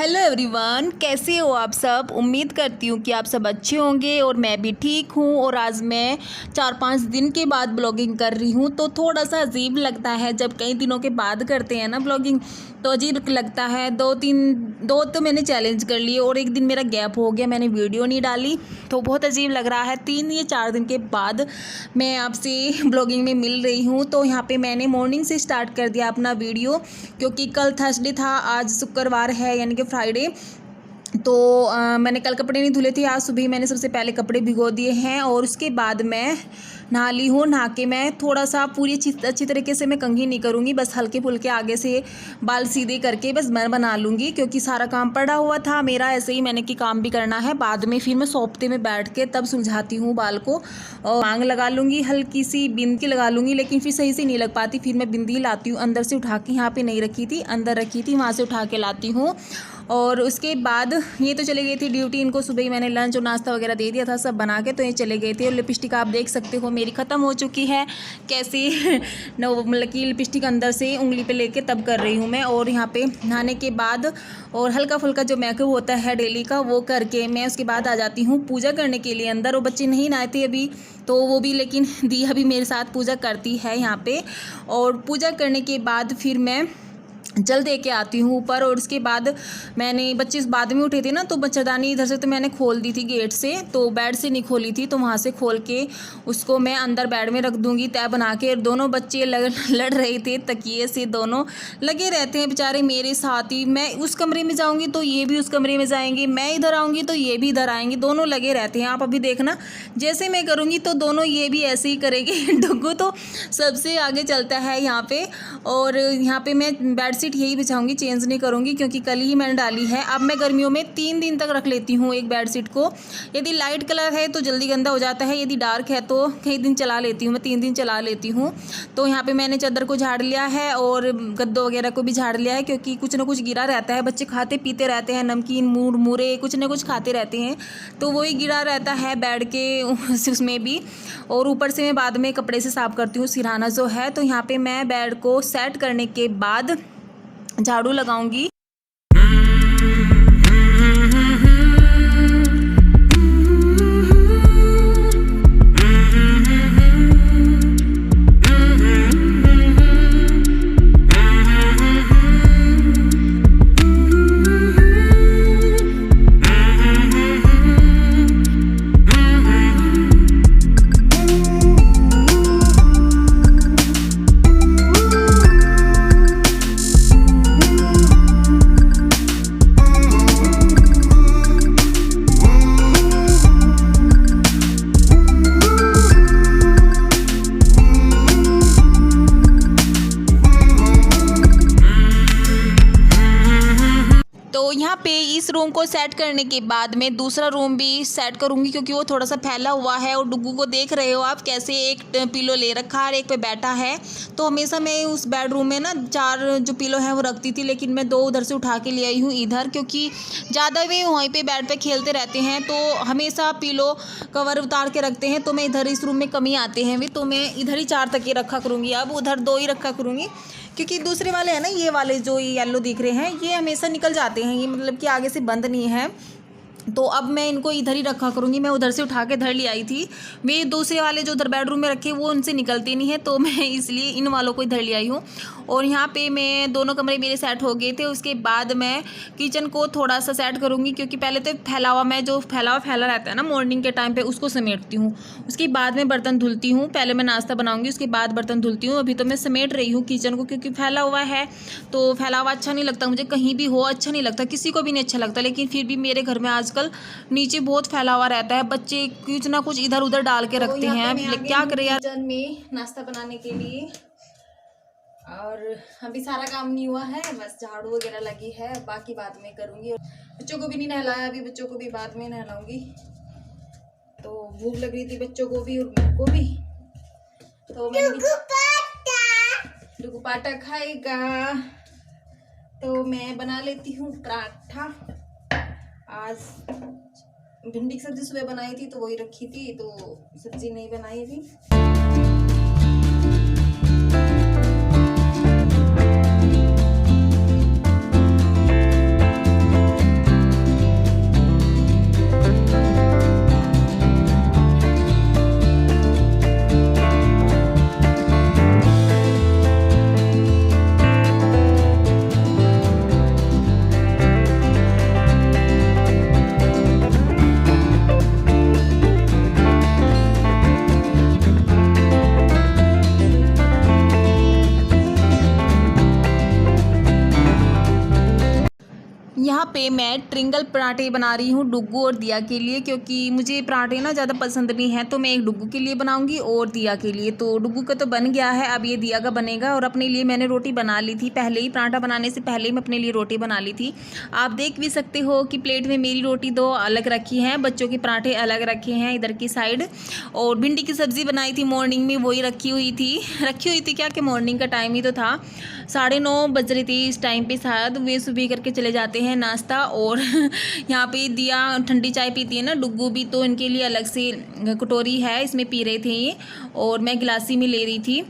Hello everyone, कैसे हो आप सब। उम्मीद करती हूँ कि आप सब अच्छे होंगे और मैं भी ठीक हूँ। और आज मैं 4-5 दिन के बाद ब्लॉगिंग कर रही हूँ, तो थोड़ा सा अजीब लगता है जब कई दिनों के बाद करते हैं ना ब्लॉगिंग, तो अजीब लगता है। दो तो मैंने चैलेंज कर लिए और एक दिन मेरा गैप हो गया, मैंने वीडियो नहीं डाली, तो बहुत अजीब लग रहा है। 3 या 4 दिन के बाद मैं आपसे ब्लॉगिंग में मिल रही हूँ। तो यहाँ पे मैंने मॉर्निंग से स्टार्ट कर दिया अपना वीडियो, क्योंकि कल थर्सडे था, आज शुक्रवार है यानी कि फ्राइडे। तो मैंने कल कपड़े नहीं धुले थे, आज सुबह मैंने सबसे पहले कपड़े भिगो दिए हैं और उसके बाद मैं नहा ली हूँ। नहा के मैं थोड़ा सा पूरी अच्छी तरीके से मैं कंघी नहीं करूँगी, बस हल्के फुल्के आगे से बाल सीधे करके बस मैं बना लूँगी, क्योंकि सारा काम पड़ा हुआ था मेरा ऐसे ही। मैंने कि काम भी करना है, बाद में फिर मैं सोफते में बैठ के तब सुलझाती हूँ बाल को। और मांग लगा लूँगी, हल्की सी बिंदी लगा लूँगी, लेकिन फिर सही से नहीं लग पाती। फिर मैं बिंदी लाती हूँ अंदर से उठा के, यहाँ पर नहीं रखी थी, अंदर रखी थी, वहाँ से उठा के लाती हूँ। और उसके बाद ये तो चले गए थे ड्यूटी, इनको सुबह ही मैंने लंच और नाश्ता वगैरह दे दिया था सब बना के, तो ये चले गए थे। और लिपस्टिक आप देख सकते हो मेरी ख़त्म हो चुकी है, कैसी मतलब कि लिपस्टिक अंदर से उंगली पे लेके तब कर रही हूँ मैं। और यहाँ पे नहाने के बाद और हल्का फुल्का जो मेकअप होता है डेली का वो करके मैं उसके बाद आ जाती हूँ पूजा करने के लिए अंदर। और बच्चे नहीं नहाए थे अभी, तो वो भी, लेकिन दिया भी मेरे साथ पूजा करती है यहाँ पे। और पूजा करने के बाद फिर मैं जल दे के आती हूँ ऊपर। और उसके बाद मैंने, बच्चे इस बाद में उठे थे ना, तो मच्छरदानी इधर से तो मैंने खोल दी थी गेट से, तो बेड से नहीं खोली थी, तो वहाँ से खोल के उसको मैं अंदर बेड में रख दूँगी तय बना के। दोनों बच्चे लड़ रहे थे तकिए से, दोनों लगे रहते हैं बेचारे मेरे साथ ही। मैं उस कमरे में जाऊँगी तो ये भी उस कमरे में जाएंगे, मैं इधर आऊँगी तो ये भी इधर आएंगे, दोनों लगे रहते हैं। आप अभी देखना, जैसे मैं करूँगी तो दोनों ये भी ऐसे ही करेंगे। डुग्गू तो सबसे आगे चलता है यहाँ पे। और यहाँ पे मैं बेडशीट यही बिछाऊंगी, चेंज नहीं करूंगी, क्योंकि कल ही मैंने डाली है। अब मैं गर्मियों में 3 दिन तक रख लेती हूँ एक बेडशीट को। यदि लाइट कलर है तो जल्दी गंदा हो जाता है, यदि डार्क है तो कई दिन चला लेती हूँ मैं, 3 दिन चला लेती हूँ। तो यहाँ पे मैंने चादर को झाड़ लिया है और गद्दों वगैरह को भी झाड़ लिया है, क्योंकि कुछ ना कुछ गिरा रहता है, बच्चे खाते पीते रहते हैं, नमकीन मुरमुरे कुछ ना कुछ खाते रहते हैं, तो वही गिरा रहता है बेड के उसमें भी। और ऊपर से मैं बाद में कपड़े से साफ करती हूँ सिरहाना जो है। तो यहाँ पे मैं बेड को सेट करने के बाद झाड़ू लगाऊंगी। तो यहाँ पे इस रूम को सेट करने के बाद मैं दूसरा रूम भी सेट करूँगी, क्योंकि वो थोड़ा सा फैला हुआ है। और डुग्गू को देख रहे हो आप कैसे एक पिलो ले रखा है और एक पे बैठा है। तो हमेशा मैं उस बेडरूम में ना 4 जो पिलो है वो रखती थी, लेकिन मैं 2 उधर से उठा के ले आई हूँ इधर, क्योंकि ज़्यादा वे वहीं पे बेड पे खेलते रहते हैं, तो हमेशा पिलो कवर उतार के रखते हैं। तो मैं इधर इस रूम में कमी आते हैं वे, तो मैं इधर ही 4 तकिए रखा करूँगी, अब उधर 2 ही रखा करूँगी, क्योंकि दूसरे वाले हैं ना, ये वाले जो येलो दिख रहे हैं ये हमेशा निकल जाते हैं, ये मतलब कि आगे से बंद नहीं है। तो अब मैं इनको इधर ही रखा करूँगी। मैं उधर से उठा के इधर ले आई थी, वे दूसरे वाले जो उधर बेडरूम में रखे वो उनसे निकलते नहीं है, तो मैं इसलिए इन वालों को इधर ले आई हूँ। और यहाँ पे मैं दोनों कमरे मेरे सेट हो गए थे। उसके बाद मैं किचन को थोड़ा सा सेट करूँगी, क्योंकि पहले तो फैला रहता है ना मॉर्निंग के टाइम पे, उसको समेटती हूँ। उसके बाद मैं बर्तन धुलती हूँ, पहले मैं नाश्ता बनाऊँगी उसके बाद बर्तन धुलती हूँ। अभी तो मैं समेट रही हूँ किचन को, क्योंकि फैला हुआ है, तो फैला हुआ अच्छा नहीं लगता मुझे, कहीं भी हो अच्छा नहीं लगता, किसी को भी नहीं अच्छा लगता। लेकिन फिर भी मेरे घर में आजकल नीचे बहुत फैला हुआ रहता है, बच्चे कुछ ना कुछ इधर उधर डाल के रखते हैं। क्या करें यार, किचन में नाश्ता बनाने के लिए। और अभी सारा काम नहीं हुआ है, बस झाड़ू वगैरह लगी है, बाकी बाद में करूँगी। बच्चों को भी नहीं नहलाया अभी, बच्चों को भी बाद में नहलाऊंगी। तो भूख लग रही थी बच्चों को भी और मेरे को भी, तो डुगू पाटा खाएगा, तो मैं बना लेती हूँ पराठा। आज भिंडी की सब्जी सुबह बनाई थी तो वही रखी थी, तो सब्जी नहीं बनाई अभी। यहाँ पे मैं ट्रिंगल पराठे बना रही हूँ डुग्गू और दिया के लिए, क्योंकि मुझे पराठे ना ज़्यादा पसंद नहीं है। तो मैं एक डुग्गू के लिए बनाऊँगी और दिया के लिए। तो डुग्गू का तो बन गया है, अब ये दिया का बनेगा। और अपने लिए मैंने रोटी बना ली थी पहले ही, पराठा बनाने से पहले ही मैं अपने लिए रोटी बना ली थी। आप देख भी सकते हो कि प्लेट में मेरी रोटी 2 अलग रखी हैं, बच्चों के पराठे अलग रखे हैं इधर की साइड। और भिंडी की सब्ज़ी बनाई थी मॉर्निंग में, वही रखी हुई थी क्या कि मॉर्निंग का टाइम ही तो था, 9:30 बज रही थी इस टाइम पे। शायद वे सुबह करके चले जाते हैं नाश्ता। और यहाँ पे दिया ठंडी चाय पीती है ना, डुग्गू भी, तो इनके लिए अलग से कटोरी है, इसमें पी रहे थे ये, और मैं गिलासी में ले रही थी।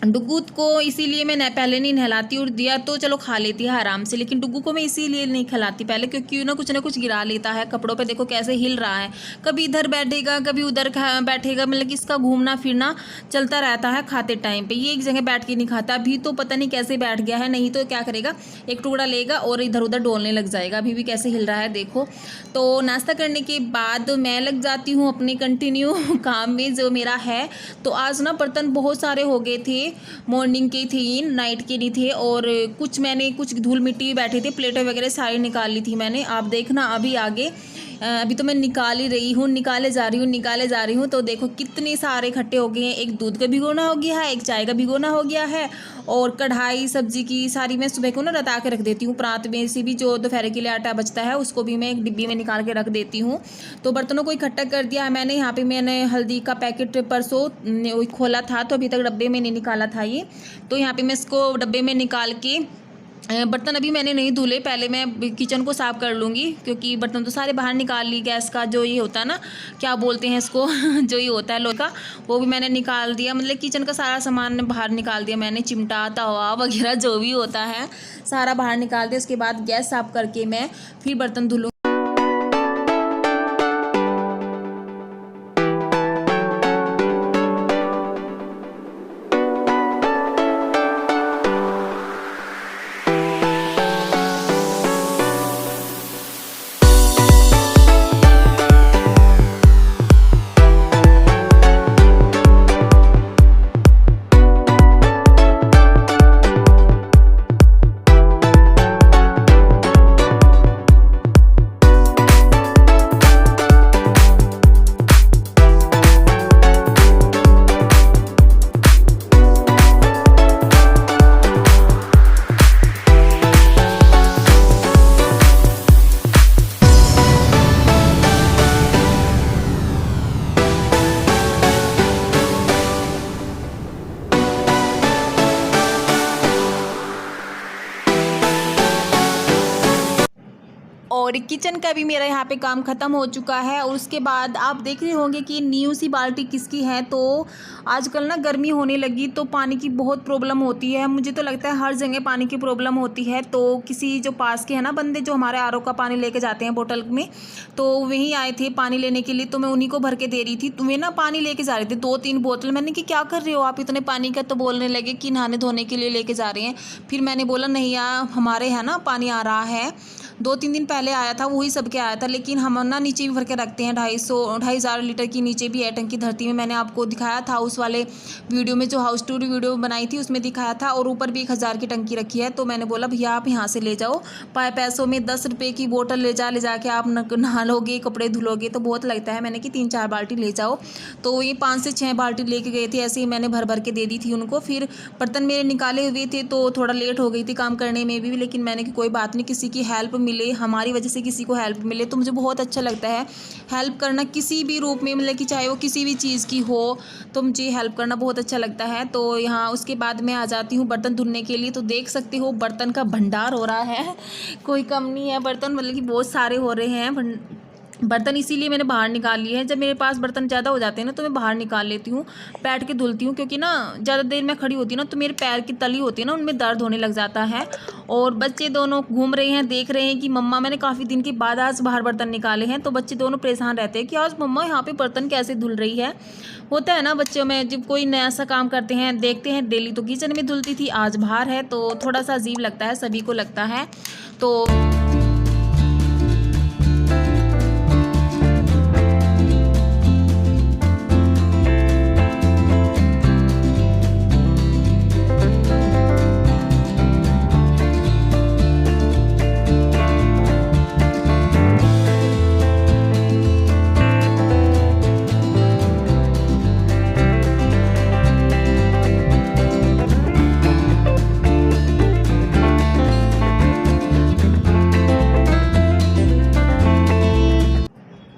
डुग्गू को इसीलिए मैं पहले नहीं नहलाती, और दिया तो चलो खा लेती है आराम से, लेकिन डुग्गू को मैं इसीलिए नहीं खिलाती पहले, क्योंकि ना कुछ गिरा लेता है कपड़ों पे। देखो कैसे हिल रहा है, कभी इधर बैठेगा कभी उधर बैठेगा, मतलब कि इसका घूमना फिरना चलता रहता है खाते टाइम पे। ये एक जगह बैठ के नहीं खाता, अभी तो पता नहीं कैसे बैठ गया है, नहीं तो क्या करेगा, एक टुकड़ा लेगा और इधर उधर डोलने लग जाएगा। अभी भी कैसे हिल रहा है देखो। तो नाश्ता करने के बाद मैं लग जाती हूँ अपने कंटिन्यू काम में जो मेरा है। तो आज ना बर्तन बहुत सारे हो गए थे, मॉर्निंग के थे, नाइट के नहीं थे। और कुछ धूल मिट्टी बैठे थे, प्लेटें वगैरह सारी निकाल ली थी मैंने। आप देखना अभी आगे, अभी तो मैं निकाल ही रही हूँ, निकाले जा रही हूँ। तो देखो कितने सारे इकट्ठे हो गए हैं। एक दूध का भिगोना हो गया है, एक चाय का भिगोना हो गया है, और कढ़ाई सब्जी की सारी मैं सुबह को ना रता के रख देती हूँ। प्रात में से भी जो दोपहर के लिए आटा बचता है उसको भी मैं एक डिब्बी में निकाल के रख देती हूँ। तो बर्तनों को इकट्ठा कर दिया है मैंने। यहाँ पे मैंने हल्दी का पैकेट परसों खोला था, तो अभी तक डब्बे में नहीं निकाला था ये। तो यहाँ पे मैं इसको डब्बे में निकाल के, बर्तन अभी मैंने नहीं धुले, पहले मैं किचन को साफ़ कर लूँगी, क्योंकि बर्तन तो सारे बाहर निकाल ली। गैस का जो ये होता है ना, क्या बोलते हैं इसको जो ये होता है लोहे का, वो भी मैंने निकाल दिया। मतलब किचन का सारा सामान बाहर निकाल दिया मैंने, चिमटा तवा वगैरह जो भी होता है सारा बाहर निकाल दिया। उसके बाद गैस साफ़ करके मैं फिर बर्तन धुलूँ। और किचन का भी मेरा यहाँ पे काम ख़त्म हो चुका है। और उसके बाद आप देख रहे होंगे कि न्यू सी बाल्टी किसकी है। तो आजकल ना गर्मी होने लगी तो पानी की बहुत प्रॉब्लम होती है। मुझे तो लगता है हर जगह पानी की प्रॉब्लम होती है। तो किसी जो पास के है ना बंदे, जो हमारे आरओ का पानी लेके जाते हैं बोतल में, तो वहीं आए थे पानी लेने के लिए। तो मैं उन्हीं को भर के दे रही थी। तो वे ना पानी लेके जा रहे थे 2-3 बोतल। मैंने कि क्या कर रहे हो आप इतने पानी का? तो बोलने लगे कि नहाने धोने के लिए लेके जा रहे हैं। फिर मैंने बोला नहीं यार, हमारे है ना पानी आ रहा है, 2-3 दिन पहले आया था, वही सबके आया था। लेकिन हम ना नीचे भी भर के रखते हैं, 2,500 लीटर की नीचे भी है टंकी धरती में। मैंने आपको दिखाया था उस वाले वीडियो में, जो हाउस टूर वीडियो बनाई थी उसमें दिखाया था। और ऊपर भी 1,000 की टंकी रखी है। तो मैंने बोला भैया आप यहाँ से ले जाओ, पैसों में 10 रुपये की बोतल ले जा के आप नहा लोगे, कपड़े धुलोगे तो बहुत लगता है। मैंने कि 3-4 बाल्टी ले जाओ। तो ये 5 से 6 बाल्टी लेके गए थे। ऐसे ही मैंने भर भर के दे दी थी उनको। फिर बर्तन मेरे निकाले हुए थे तो थोड़ा लेट हो गई थी काम करने में भी। लेकिन मैंने कि कोई बात नहीं, किसी की हेल्प मिले, हमारी वजह से किसी को हेल्प मिले तो मुझे बहुत अच्छा लगता है। हेल्प करना किसी भी रूप में, मतलब कि चाहे वो किसी भी चीज़ की हो, तो मुझे हेल्प करना बहुत अच्छा लगता है। तो यहाँ उसके बाद मैं आ जाती हूँ बर्तन धुलने के लिए। तो देख सकते हो बर्तन का भंडार हो रहा है, कोई कम नहीं है बर्तन, मतलब कि बहुत सारे हो रहे हैं बर्तन। इसीलिए मैंने बाहर निकाल लिए हैं। जब मेरे पास बर्तन ज़्यादा हो जाते हैं ना तो मैं बाहर निकाल लेती हूँ, बैठ के धुलती हूँ। क्योंकि ना ज़्यादा देर में खड़ी होती है ना तो मेरे पैर की तली होती है ना, उनमें दर्द होने लग जाता है। और बच्चे दोनों घूम रहे हैं, देख रहे हैं कि मम्मा, मैंने काफ़ी दिन के बाद आज बाहर बर्तन निकाले हैं। तो बच्चे दोनों परेशान रहते हैं कि आज मम्मा यहाँ पे बर्तन कैसे धुल रही है। होता है ना बच्चों में, जब कोई नया सा काम करते हैं, देखते हैं डेली तो किचन में धुलती थी, आज बाहर है तो थोड़ा सा अजीब लगता है, सभी को लगता है। तो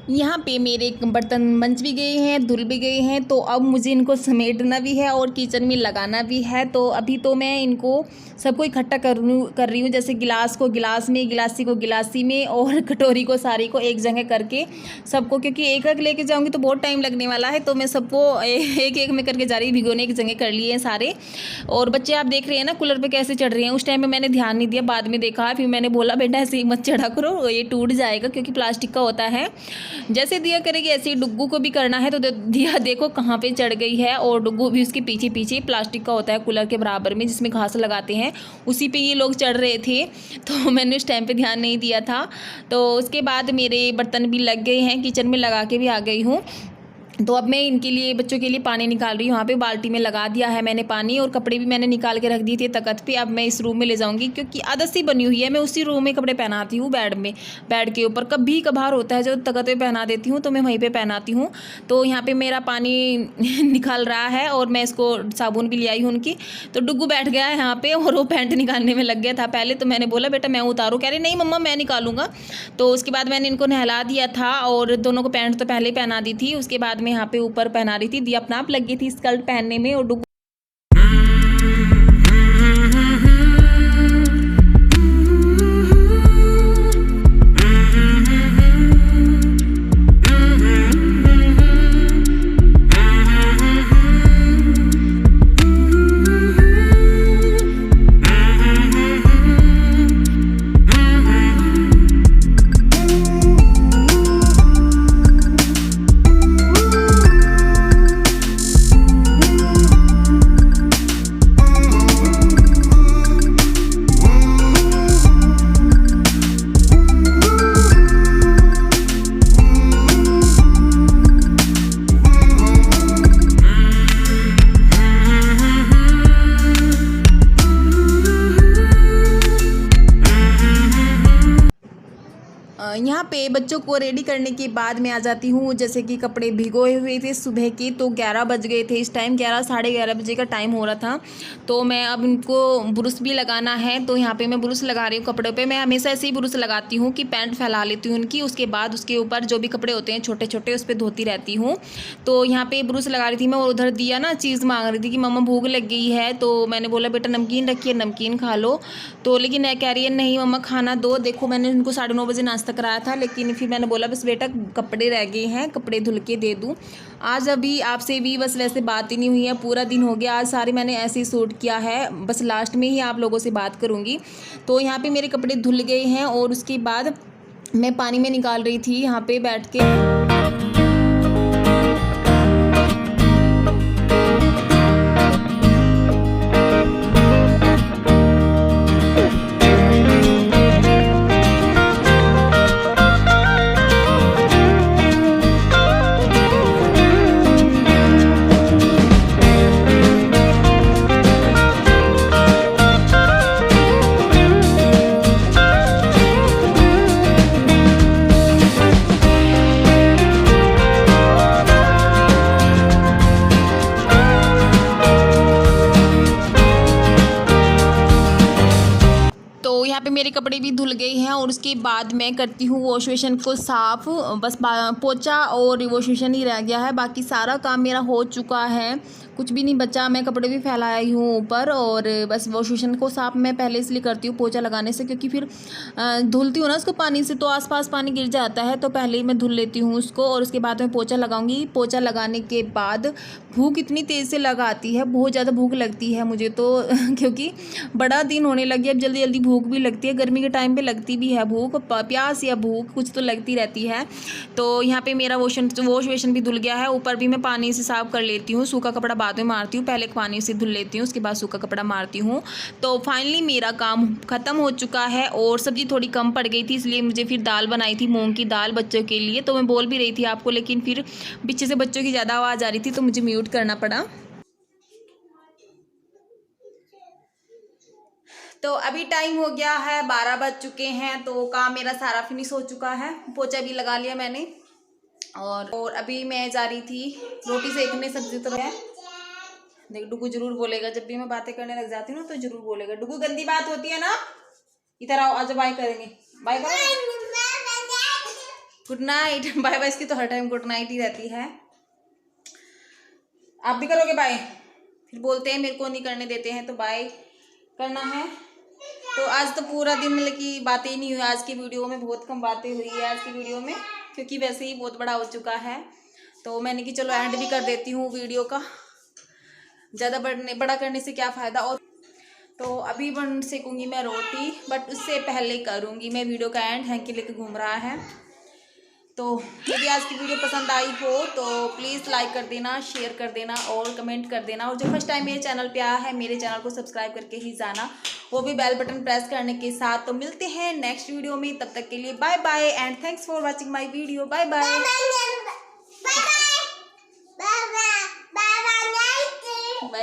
यहाँ पे मेरे बर्तन बच भी गए हैं, धुल भी गए हैं, तो अब मुझे इनको समेटना भी है और किचन में लगाना भी है। तो अभी तो मैं इनको सबको इकट्ठा कर रही हूँ, जैसे गिलास को गिलास में, गिलासी को गिलासी में और कटोरी को सारी को एक जगह करके सबको, क्योंकि एक एक लेके जाऊँगी तो बहुत टाइम लगने वाला है, तो मैं सबको एक एक में करके जा रही हूँ। भिगोने एक जगह कर लिए हैं सारे। और बच्चे आप देख रहे हैं ना कूलर पे कैसे चढ़ रहे हैं, उस टाइम में मैंने ध्यान नहीं दिया, बाद में देखा, फिर मैंने बोला बेटा ऐसे ही मत चढ़ा करो, ये टूट जाएगा, क्योंकि प्लास्टिक का होता है। जैसे दिया करेगी ऐसे ही डुग्गू को भी करना है। तो दिया देखो कहाँ पे चढ़ गई है, और डुग्गू भी उसके पीछे पीछे, प्लास्टिक का होता है कूलर के बराबर में जिसमें घास लगाते हैं, उसी पे ये लोग चढ़ रहे थे, तो मैंने उस टाइम पे ध्यान नहीं दिया था। तो उसके बाद मेरे बर्तन भी लग गए हैं, किचन में लगा के भी आ गई हूँ। तो अब मैं इनके लिए, बच्चों के लिए पानी निकाल रही हूँ। यहाँ पे बाल्टी में लगा दिया है मैंने पानी, और कपड़े भी मैंने निकाल के रख दिए थे तख्त पे। अब मैं इस रूम में ले जाऊँगी, क्योंकि आदत सी बनी हुई है, मैं उसी रूम में कपड़े पहनाती हूँ, बेड में, बेड के ऊपर। कभी कभार होता है जो तख्त पे पहना देती हूँ, तो मैं वहीं पर पहनाती हूँ। तो यहाँ पर मेरा पानी निकाल रहा है, और मैं इसको साबुन भी ले आई हूँ उनकी। तो डुग्गू बैठ गया है यहाँ पर, और वो पैंट निकालने में लग गया था पहले। तो मैंने बोला बेटा मैं उतारूँ, कह रही नहीं मम्मा मैं निकालूंगा। तो उसके बाद मैंने इनको नहला दिया था, और दोनों को पैंट तो पहले ही पहना दी थी। उसके बाद में यहाँ पे ऊपर पहना रही थी, दिया अपना आप लग गई थी स्कर्ट पहनने में, और यहाँ पे बच्चों को रेडी करने के बाद मैं आ जाती हूँ। जैसे कि कपड़े भिगोए हुए थे सुबह के, तो 11 बज गए थे इस टाइम, 11 साढ़े 11 बजे का टाइम हो रहा था। तो मैं अब इनको ब्रुश भी लगाना है, तो यहाँ पे मैं ब्रुश लगा रही हूँ कपड़ों पे। मैं हमेशा ऐसे ही ब्रुश लगाती हूँ कि पैंट फैला लेती हूँ उनकी, उसके बाद उसके ऊपर जो भी कपड़े होते हैं छोटे छोटे उस पर धोती रहती हूँ। तो यहाँ पे ब्रुश लगा रही थी मैं, और उधर दिया ना चीज़ मांग रही थी कि मम्मा भूख लग गई है। तो मैंने बोला बेटा नमकीन रखिए, नमकीन खा लो। तो लेकिन कह रही है नहीं मम्मा खाना दो। देखो मैंने उनको 9:30 बजे नाश्ता कराया था, लेकिन फिर मैंने बोला बस बेटा कपड़े रह गए हैं, कपड़े धुल के दे दूँ। आज अभी आपसे भी बस वैसे बात ही नहीं हुई है, पूरा दिन हो गया। आज सारे मैंने ऐसे ही शूट किया है, बस लास्ट में ही आप लोगों से बात करूँगी। तो यहाँ पे मेरे कपड़े धुल गए हैं, और उसके बाद मैं पानी में निकाल रही थी यहाँ पे बैठ के। यहाँ पे मेरे कपड़े भी धुल गए हैं, और उसके बाद मैं करती हूँ वॉश बेसिन को साफ़। बस पोछा और वॉश बेसिन ही रह गया है, बाकी सारा काम मेरा हो चुका है, कुछ भी नहीं बचा। मैं कपड़े भी फैलाई हूँ ऊपर, और बस वॉश बेसिन को साफ़ मैं पहले इसलिए करती हूँ पोछा लगाने से, क्योंकि फिर धुलती हूँ ना उसको पानी से तो आसपास पानी गिर जाता है, तो पहले ही मैं धुल लेती हूँ उसको, और उसके बाद मैं पोछा लगाऊंगी। पोछा लगाने के बाद भूख इतनी तेज़ से लगाती है, बहुत ज़्यादा भूख लगती है मुझे तो क्योंकि बड़ा दिन होने लगी, अब जल्दी जल्दी भूख भी लगती है। गर्मी के टाइम पे लगती भी है भूख, प्यास या भूख कुछ तो लगती रहती है। तो यहाँ पे मेरा वॉश बेसिन भी धुल गया है, ऊपर भी मैं पानी से साफ़ कर लेती हूँ, सूखा कपड़ा बाद में मारती हूँ, पहले पानी से धुल लेती हूँ, उसके बाद सूखा कपड़ा मारती हूँ। तो फाइनली मेरा काम ख़त्म हो चुका है, और सब्ज़ी थोड़ी कम पड़ गई थी, इसलिए मुझे फिर दाल बनाई थी, मूँग की दाल बच्चों के लिए। तो मैं बोल भी रही थी आपको, लेकिन फिर पीछे से बच्चों की ज़्यादा आवाज़ आ रही थी, तो मुझे म्यूट करना पड़ा। तो अभी टाइम हो गया है 12 बज चुके हैं, तो काम मेरा सारा फिनिश हो चुका है, पोछा भी लगा लिया मैंने। और अभी मैं जा रही थी रोटी सेकने, सब्जी तो है। देख डुगू जरूर बोलेगा, जब भी मैं बातें करने लग जाती हूँ ना तो जरूर बोलेगा, डुगू गंदी बात होती है ना, इधर आओ, आज बाय करेंगे, बाय करो। Good night. Bye bye. इसकी तो हर टाइम गुड नाइट ही रहती है। आप भी करोगे बाय? फिर बोलते हैं मेरे को नहीं करने देते हैं, तो बाय करना है। तो आज तो पूरा दिन मतलब कि बातें ही नहीं हुई आज की वीडियो में, बहुत कम बातें हुई है आज की वीडियो में, क्योंकि वैसे ही बहुत बड़ा हो चुका है। तो मैंने कि चलो एंड भी कर देती हूँ वीडियो का, ज़्यादा बड़ा करने से क्या फ़ायदा। और तो अभी बन सेकूँगी मैं रोटी, बट उससे पहले करूँगी मैं वीडियो का एंड। हैंकी लेके घूम रहा है। तो यदि आज की वीडियो पसंद आई हो तो प्लीज़ लाइक कर देना, शेयर कर देना और कमेंट कर देना। और जो फर्स्ट टाइम मेरे चैनल पे आया है, मेरे चैनल को सब्सक्राइब करके ही जाना, वो भी बेल बटन प्रेस करने के साथ। तो मिलते हैं नेक्स्ट वीडियो में, तब तक के लिए bye bye and thanks for watching my video. Bye bye.